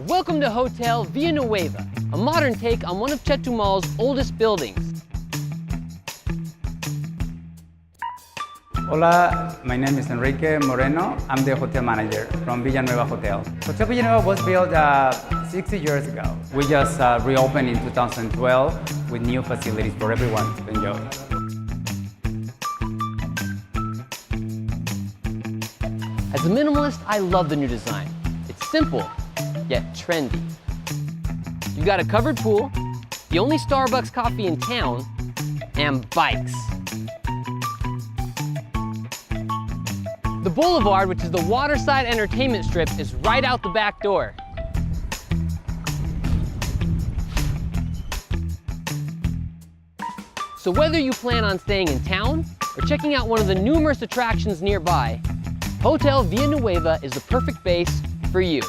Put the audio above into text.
Welcome to Hotel Villanueva, a modern take on one of Chetumal's oldest buildings. Hola, my name is Enrique Moreno. I'm the hotel manager from Villanueva Hotel. Hotel Villanueva was built 60 years ago. We just reopened in 2012 with new facilities for everyone to enjoy. As a minimalist, I love the new design. It's simple, yet trendy. You got a covered pool, the only Starbucks coffee in town, and bikes. The boulevard, which is the waterside entertainment strip, is right out the back door. So whether you plan on staying in town or checking out one of the numerous attractions nearby, Hotel Villanueva is the perfect base for you.